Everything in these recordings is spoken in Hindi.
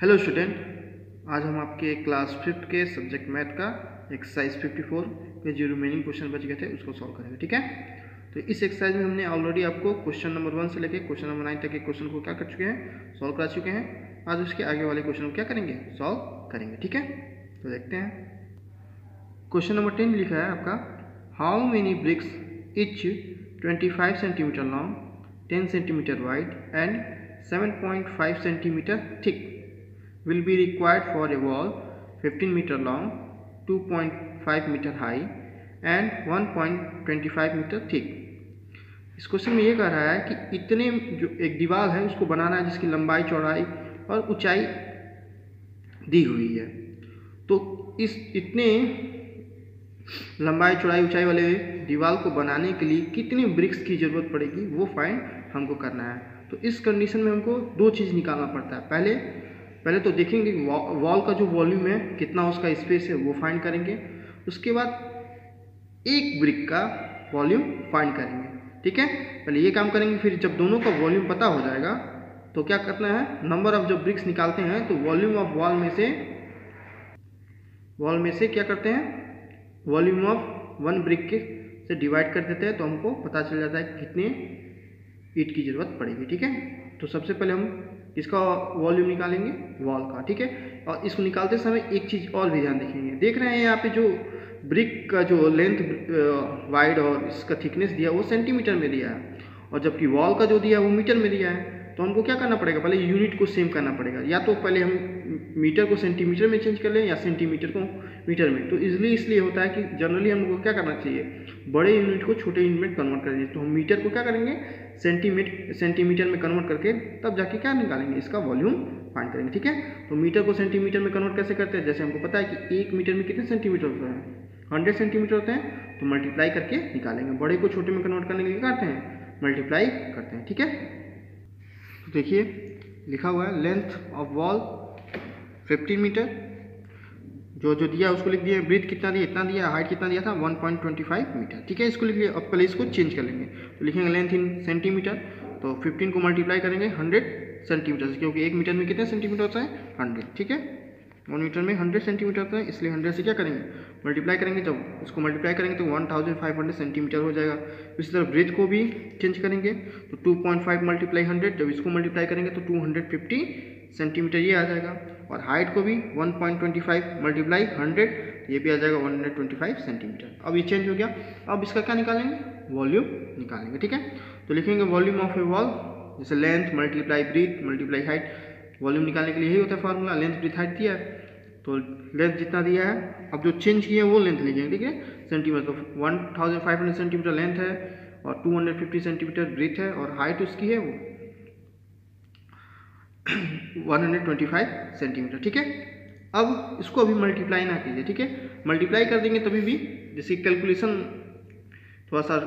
हेलो स्टूडेंट, आज हम आपके क्लास 5th के सब्जेक्ट मैथ का एक्सरसाइज 54 के जो रिमेनिंग क्वेश्चन बच गए थे उसको सॉल्व करेंगे। ठीक है, तो इस एक्सरसाइज में हमने ऑलरेडी आपको क्वेश्चन नंबर 1 से लेकर क्वेश्चन नंबर 9 तक के क्वेश्चन को क्या कर चुके हैं, सॉल्व करा चुके हैं। आज उसके आगे वाले क्वेश्चन को क्या करेंगे, सॉल्व करेंगे। ठीक है, तो देखते हैं। क्वेश्चन नंबर 10 लिखा है आपका, how many bricks each 25 centimetre long, 10 centimetre wide and 7.5 centimetre thick will be required for a wall 15 meter long, 2.5 meter high and 1.25 meter thick। इस क्वेश्चन में ये कह रहा है कि इतने जो एक दीवार है उसको बनाना है जिसकी लंबाई चौड़ाई और ऊंचाई दी हुई है। तो इस इतने लंबाई चौड़ाई ऊंचाई वाले दीवार को बनाने के लिए कितनी ब्रिक्स की ज़रूरत पड़ेगी वो फाइंड हमको करना है। तो इस कंडीशन में हमको दो चीज़ निकालना पड़ता है। पहले तो देखेंगे वॉल का जो वॉल्यूम है कितना उसका स्पेस है वो फाइंड करेंगे। उसके बाद एक ब्रिक का वॉल्यूम फाइंड करेंगे। ठीक है, पहले ये काम करेंगे, फिर जब दोनों का वॉल्यूम पता हो जाएगा तो क्या करना है, नंबर ऑफ जब ब्रिक्स निकालते हैं तो वॉल्यूम ऑफ वॉल में से क्या करते हैं, वॉल्यूम ऑफ वन ब्रिक के से डिवाइड कर देते हैं, तो हमको पता चल जाता है कि कितने ईंट की ज़रूरत पड़ेगी। ठीक है, तो सबसे पहले हम इसका वॉल्यूम निकालेंगे, वॉल का। ठीक है, और इसको निकालते समय एक चीज़ और भी ध्यान रखेंगे। देख रहे हैं यहाँ पे जो ब्रिक का जो लेंथ वाइड और इसका थिकनेस दिया वो सेंटीमीटर में दिया है, और जबकि वॉल का जो दिया है वो मीटर में दिया है। तो हमको क्या करना पड़ेगा, पहले यूनिट को सेम करना पड़ेगा। या तो पहले हम मीटर को सेंटीमीटर में चेंज कर लें या सेंटीमीटर को मीटर में। तो इसलिए होता है कि जनरली हम लोग को क्या करना चाहिए, बड़े यूनिट को छोटे यूनिट में कन्वर्ट कर दीजिए। तो हम मीटर को क्या करेंगे, सेंटीमीटर में कन्वर्ट करके तब जाके क्या निकालेंगे, इसका वॉल्यूम फाइंड करेंगे। ठीक है, तो मीटर को सेंटीमीटर में कन्वर्ट कैसे करते हैं, जैसे हमको पता है कि 1 मीटर में कितने सेंटीमीटर होते हैं, 100 सेंटीमीटर होते हैं, तो मल्टीप्लाई करके निकालेंगे। बड़े को छोटे में कन्वर्ट करने के लिए क्या करते हैं, मल्टीप्लाई करते हैं। ठीक है, तो देखिए लिखा हुआ है लेंथ ऑफ वॉल 15 मीटर, जो दिया उसको लिख दिया, ब्रीथ कितना दिया, इतना दिया, हाइट कितना दिया था 1.25 मीटर। ठीक है, इसको लिख लिया। अब पहले इसको चेंज कर लेंगे, तो लिखेंगे लेंथ इन सेंटीमीटर, तो 15 को मल्टीप्लाई करेंगे 100 सेंटीमीटर से, क्योंकि 1 मीटर में कितने सेंटीमीटर होता है, 100। ठीक है, 1 मीटर में 100 सेंटीमीटर होता है, इसलिए 100 से क्या करेंगे, मल्टीप्लाई करेंगे। जब उसको मल्टीप्लाई करेंगे तो 1500 सेंटीमीटर हो जाएगा। इसी तरह ब्रेथ को भी चेंज करेंगे, तो 2.5 मल्टीप्लाई 100, जब इसको मल्टीप्लाई करेंगे तो 250 सेंटीमीटर ये आ जाएगा। और हाइट को भी 1.25 मल्टीप्लाई 100, ये भी आ जाएगा 125 सेंटीमीटर। अब ये चेंज हो गया। अब इसका क्या निकालेंगे, वॉल्यूम निकालेंगे। ठीक है, तो लिखेंगे वॉल्यूम ऑफ ए वॉल, जैसे length multiply breadth multiply height. Volume निकालने के लिए यही होता है फार्मूला, लेंथ ब्रीथ हाइट दिया है, तो लेंथ जितना दिया है, अब जो चेंज किए हैं वो लेंथ लीजिएगा। ठीक है, सेंटीमीटर, तो 1500 सेंटीमीटर लेंथ है और 250 सेंटीमीटर ब्रीथ है, और हाइट उसकी है वो 125 सेंटीमीटर। ठीक है, अब इसको अभी मल्टीप्लाई ना कीजिए। ठीक है, मल्टीप्लाई कर देंगे तभी भी जैसे कैलकुलेशन थोड़ा सा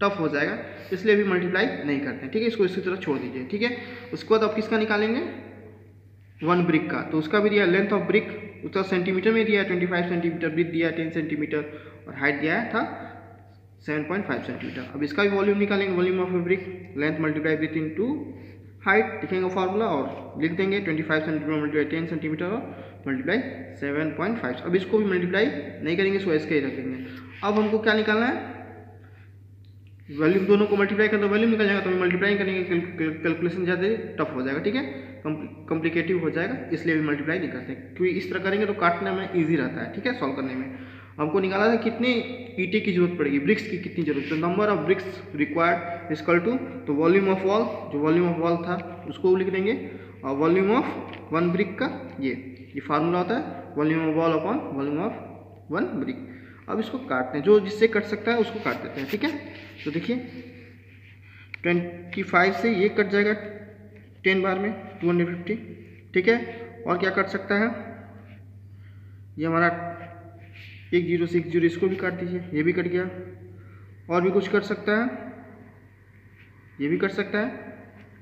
टफ हो जाएगा, इसलिए अभी मल्टीप्लाई नहीं करते हैं। ठीक है, इसको इसी तरह छोड़ दीजिए। ठीक है, उसके बाद अब किसका निकालेंगे, वन ब्रिक का। तो उसका भी दिया लेंथ ऑफ ब्रिक उसका सेंटीमीटर में दिया है 25 सेंटीमीटर, ब्रीथ दिया है 10 सेंटीमीटर, और हाइट दिया है था 7.5 सेंटीमीटर। अब इसका भी वॉल्यूम निकालेंगे, volume of a brick, length multiply breadth into height, लिखेंगे फार्मूला और लिख देंगे 25 सेंटीमीटर मल्टीप्लाई 10 सेंटीमीटर और मल्टीप्लाई 7.5। अब इसको भी मल्टीप्लाई नहीं करेंगे, सो इसका ही रखेंगे। अब हमको क्या निकालना है, वॉल्यूम दोनों को मल्टीप्लाई कर दो, वॉल्यूम निकल जाएगा, तो मल्टीप्लाई करेंगे, कैलकुलेशन ज़्यादा टफ हो जाएगा। ठीक है, कॉम्प्लिकेटिव हो जाएगा, इसलिए भी मल्टीप्लाई नहीं करते, क्योंकि इस तरह करेंगे तो काटने में ईजी रहता है। ठीक है, सॉल्व करने में हमको निकाला था कितने ईंटे की जरूरत पड़ेगी, ब्रिक्स की कितनी जरूरत है, number of bricks required equal to, तो वॉल्यूम ऑफ वॉल, जो वॉल्यूम ऑफ वॉल था उसको लिख देंगे, और वॉल्यूम ऑफ वन ब्रिक का ये फार्मूला होता है, volume of wall upon volume of one brick. अब इसको काटते हैं, जो जिससे कट सकता है उसको काट देते हैं। ठीक है, तो देखिए 25 से ये कट जाएगा 10 बार में 250। ठीक है, और क्या कट सकता है, ये हमारा 1060, इसको भी काट दीजिए, ये भी कट गया। और भी कुछ कर सकता है, ये भी कट सकता है।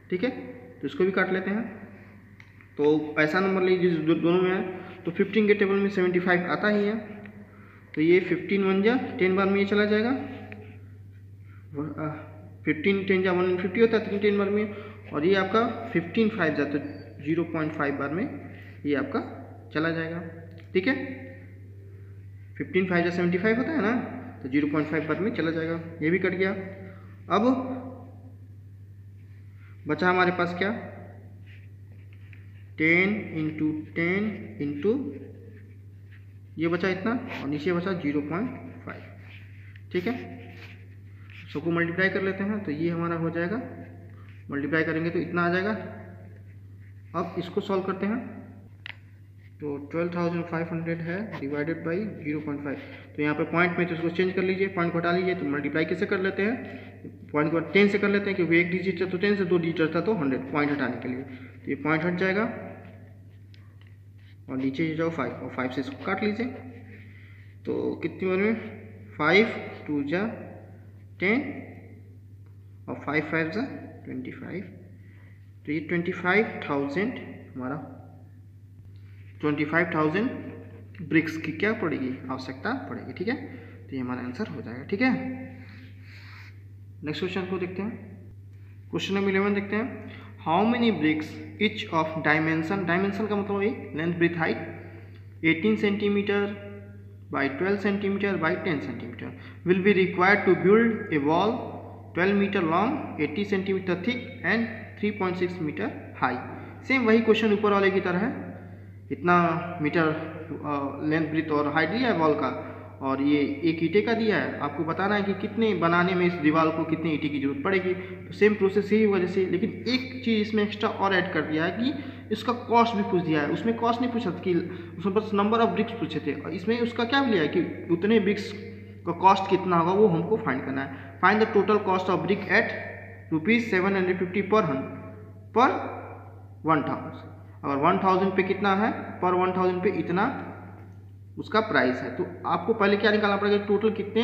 ठीक है, तो इसको भी काट लेते हैं। तो ऐसा नंबर लीजिए जो दोनों में है, तो 15 के टेबल में 75 आता ही है, तो ये 15 1 जा 10 बार में ये चला जाएगा, 15 10 जा 150 होता है 3 10 बार में, और ये आपका 15 5 जा तो 0.5 बार में ये आपका चला जाएगा। ठीक है, 15 5 75 होता है ना, तो 0.5 बार में चला जाएगा। ये भी कट गया। अब बचा हमारे पास क्या, 10 × 10 × ये बचा इतना, और नीचे बचा 0.5। ठीक है, सबको मल्टीप्लाई कर लेते हैं, तो ये हमारा हो जाएगा, मल्टीप्लाई करेंगे तो इतना आ जाएगा। अब इसको सॉल्व करते हैं, तो 12,500 है डिवाइडेड बाई 0.5। तो यहाँ पे पॉइंट में तो इसको चेंज कर लीजिए, पॉइंट को हटा लीजिए। तो मल्टीप्लाई कैसे कर लेते हैं, पॉइंट को 10 से कर लेते हैं, क्योंकि एक डिजिट है तो 10 से, 2 डिजिट था तो 100, पॉइंट हटाने के लिए। तो ये पॉइंट हट जाएगा और नीचे जाओ 5, और 5 से इसको काट लीजिए। तो कितनी बार में, 5 2 जा 10 और 5 5 जा 25। तो ये 25,000 हमारा 25,000 ब्रिक्स की क्या पड़ेगी, आवश्यकता पड़ेगी। ठीक है, तो ये हमारा आंसर हो जाएगा। ठीक है, नेक्स्ट क्वेश्चन को देखते हैं। क्वेश्चन नंबर 11 देखते हैं। How many bricks each of dimension, dimension का मतलब ये length breadth height 18 centimetre by 12 centimetre by 10 centimetre will be required to build a wall 12 metre long, 80 centimetre thick and 3.6 metre high. Same वही क्वेश्चन ऊपर वाले की तरह है, इतना मीटर लेंथ ब्रेथ और हाइट दिया है वॉल का, और ये एक ईंटे का दिया है। आपको बताना है कि कितने बनाने में इस दीवार को कितने ईंटे की जरूरत पड़ेगी। तो सेम प्रोसेस ही वजह से, लेकिन एक चीज़ इसमें एक्स्ट्रा और ऐड कर दिया है कि इसका कॉस्ट भी पूछ दिया है। उसमें कॉस्ट नहीं पूछा था, कि उसमें बस नंबर ऑफ ब्रिक्स पूछे थे, और इसमें उसका क्या लिया है कि उतने ब्रिक्स का कॉस्ट कितना होगा वो हमको फाइंड करना है। Find the total cost of brick at ₹750 per 1000। अगर 1000 पे कितना है, पर 1000 पे इतना उसका प्राइस है। तो आपको पहले क्या निकालना पड़ेगा, टोटल कितने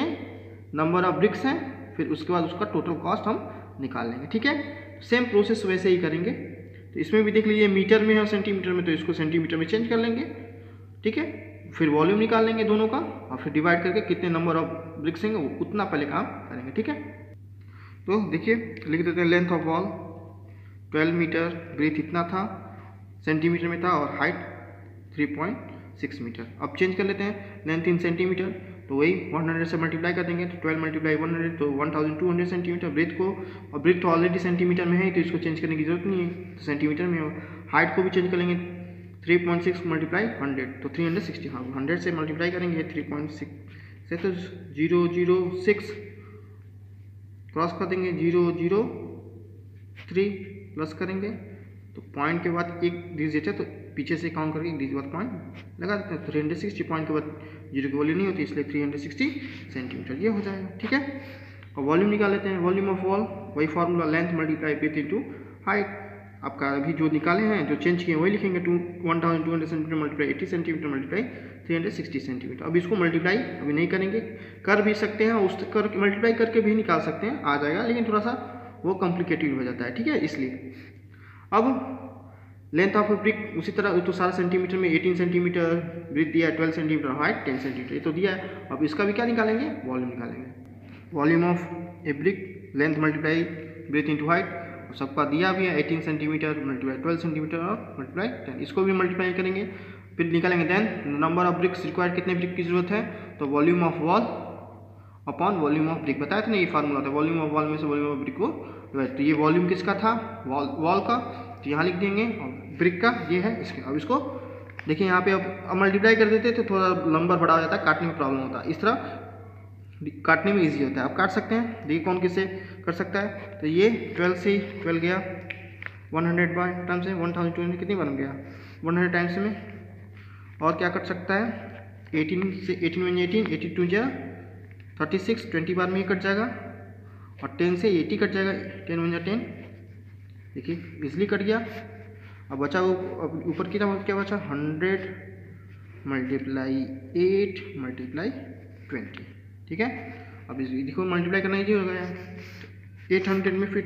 नंबर ऑफ ब्रिक्स हैं, फिर उसके बाद उसका टोटल कॉस्ट हम निकाल लेंगे। ठीक है, सेम प्रोसेस वैसे ही करेंगे। तो इसमें भी देख लीजिए, मीटर में है और सेंटीमीटर में, तो इसको सेंटीमीटर में चेंज कर लेंगे। ठीक है, फिर वॉल्यूम निकाल लेंगे दोनों का, और फिर डिवाइड करके कितने नंबर ऑफ ब्रिक्स हैं वो उतना पहले काम करेंगे। ठीक है, तो देखिए लिख देते हैं, length of wall 12 metre, breadth इतना था, सेंटीमीटर में था, और हाइट 3.6 मीटर। अब चेंज कर लेते हैं, लेंथ इन सेंटीमीटर, तो वही 100 से मल्टीप्लाई कर देंगे, तो 12 × 100 तो 1200 सेंटीमीटर ब्रेथ को, और ब्रेथ तो ऑलरेडी सेंटीमीटर में है, तो इसको चेंज करने की जरूरत नहीं है, तो सेंटीमीटर में हो। हाइट को भी चेंज कर लेंगे, 3.6 × 100 तो 360। हाँ, 100 से मल्टीप्लाई करेंगे 3.6 से, तो 006 क्रॉस कर देंगे, 003 प्लस करेंगे, तो पॉइंट के बाद एक डिजिट है, तो पीछे से काउंट करके एक डिजिट बाद पॉइंट लगा देते हैं। 360 पॉइंट के बाद जीरो की वैल्यू नहीं होती, इसलिए 360 सेंटीमीटर ये हो जाएगा। ठीक है, और वॉल्यूम निकाल लेते हैं। वॉल्यूम ऑफ वॉल, वही formula, length multiply breadth into height. आपका अभी जो निकाले हैं, जो चेंज किए वही लिखेंगे, 1200 centimetre multiply 80 centimetre multiply 360 centimetre. अब इसको मल्टीप्लाई अभी नहीं करेंगे, कर भी सकते हैं, उस मल्टीप्लाई करके भी निकाल सकते हैं, आ जाएगा, लेकिन थोड़ा सा वो कॉम्प्लिकेटेड हो जाता है। ठीक है, इसलिए अब लेंथ ऑफ ब्रिक उसी तरह, तो सारा सेंटीमीटर में 18 सेंटीमीटर ब्रिक दिया है, 12 सेंटीमीटर हाइट, 10 सेंटीमीटर ये तो दिया है। अब इसका भी क्या निकालेंगे, वॉल्यूम निकालेंगे। Volume of a brick, length multiply breadth into height, सबका दिया भी है 18 सेंटीमीटर मल्टीप्लाई 12 सेंटीमीटर और मल्टीप्लाई 10, इसको भी मल्टीप्लाई करेंगे, फिर निकालेंगे। Then number of bricks required, कितने ब्रिक की जरूरत है, तो volume of wall upon volume of brick, बताया था ना, ये फार्मूला था, वॉल्यूम ऑफ वॉल में से वॉल्यूम ऑफ ब्रिक को। तो ये वॉल्यूम किसका था, वॉल का, तो यहाँ लिख देंगे, और ब्रिक का ये है इसके। अब इसको देखिए यहाँ पे, अब मल्टीप्लाई कर देते तो थोड़ा नंबर बड़ा हो जाता है, काटने में प्रॉब्लम होता है, इस तरह काटने में इजी होता है। आप काट सकते हैं, देखिए कौन किससे कर सकता है। तो ये 12 से 12 गया, 100 बाय टाइम से 1200 कितनी बार गया, 100 टाइम्स में। और क्या कर सकता है, 18 से 18 में 18, 82 जा 36, 20 बार में ही कट जाएगा, और 10 से 80 कट जाएगा, 10 में 10, देखिए इजली कट गया। अब बचा वो ऊपर की तरफ क्या बचा, 100 मल्टीप्लाई 8 मल्टीप्लाई 20। ठीक है, अब इस देखो मल्टीप्लाई करना इजी हो गया, 800 में फिर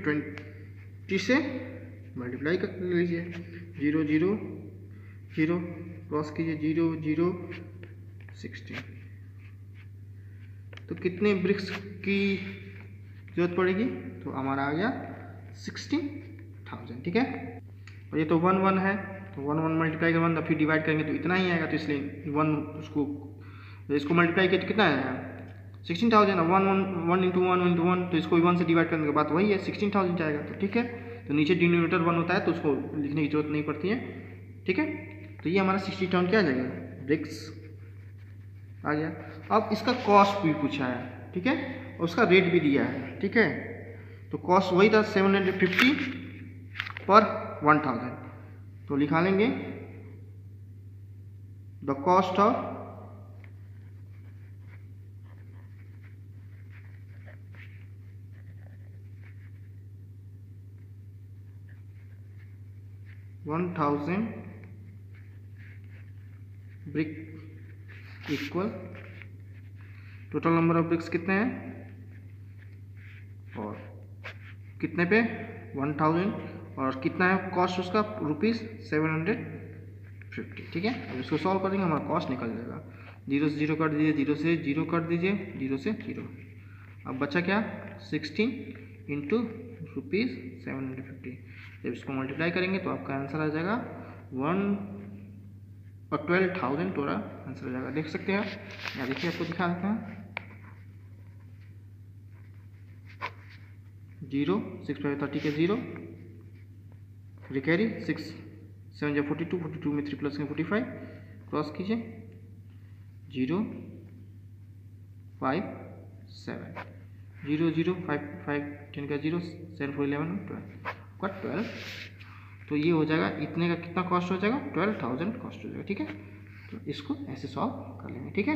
20 से मल्टीप्लाई कर लीजिए, 0 0 0 क्रॉस कीजिए, 0 0 16। तो कितने ब्रिक्स की जरूरत पड़ेगी, तो हमारा आ गया 16,000। ठीक है, और ये तो 1 1 है, तो 1 1 मल्टीप्लाई कर 1, फिर डिवाइड करेंगे तो इतना ही आएगा, तो इसलिए 1 इसको मल्टीप्लाई किया तो कितना आएगा 16,000। 1 1 1 इंटू 1 इंटू 1, तो इसको 1 से डिवाइड करने के बाद वही है 16,000 जाएगा। तो ठीक है, तो नीचे डिनोमिनेटर 1 होता है तो उसको लिखने की जरूरत नहीं पड़ती है। ठीक है, तो ये हमारा 60,000 क्या आ जाएगा, ब्रिक्स आ गया। अब इसका कॉस्ट भी पूछा है, ठीक है, और उसका रेट भी दिया है। ठीक है, तो कॉस्ट वही था 750 पर 1000, तो लिखा लेंगे the cost of brick equal total number of BRICS कितने हैं और कितने पे 1000, और कितना है कॉस्ट उसका ₹750। ठीक है, अब इसको सॉल्व करेंगे हमारा कॉस्ट निकल जाएगा। 0 से 0 कर दीजिए, 0 से 0 कर दीजिए, 0 से 0। अब बचा क्या 16 इंटू ₹750। जब इसको मल्टीप्लाई करेंगे तो आपका आंसर आ जाएगा 12,000 टोटल आंसर आ जाएगा। देख सकते हैं यहाँ, देखिए आपको दिखा देते हैं 0 6 5 30 के 0 रिकैरी 6 7 या 42, 42 में 3 प्लस 45 क्रॉस कीजिए 0 5 7 0 0 5 5 10 का 0 7 4 11 12 का 12। तो ये हो जाएगा, इतने का कितना कॉस्ट हो जाएगा 12,000 कॉस्ट हो जाएगा। ठीक है, तो इसको ऐसे सॉल्व कर लेंगे। ठीक है।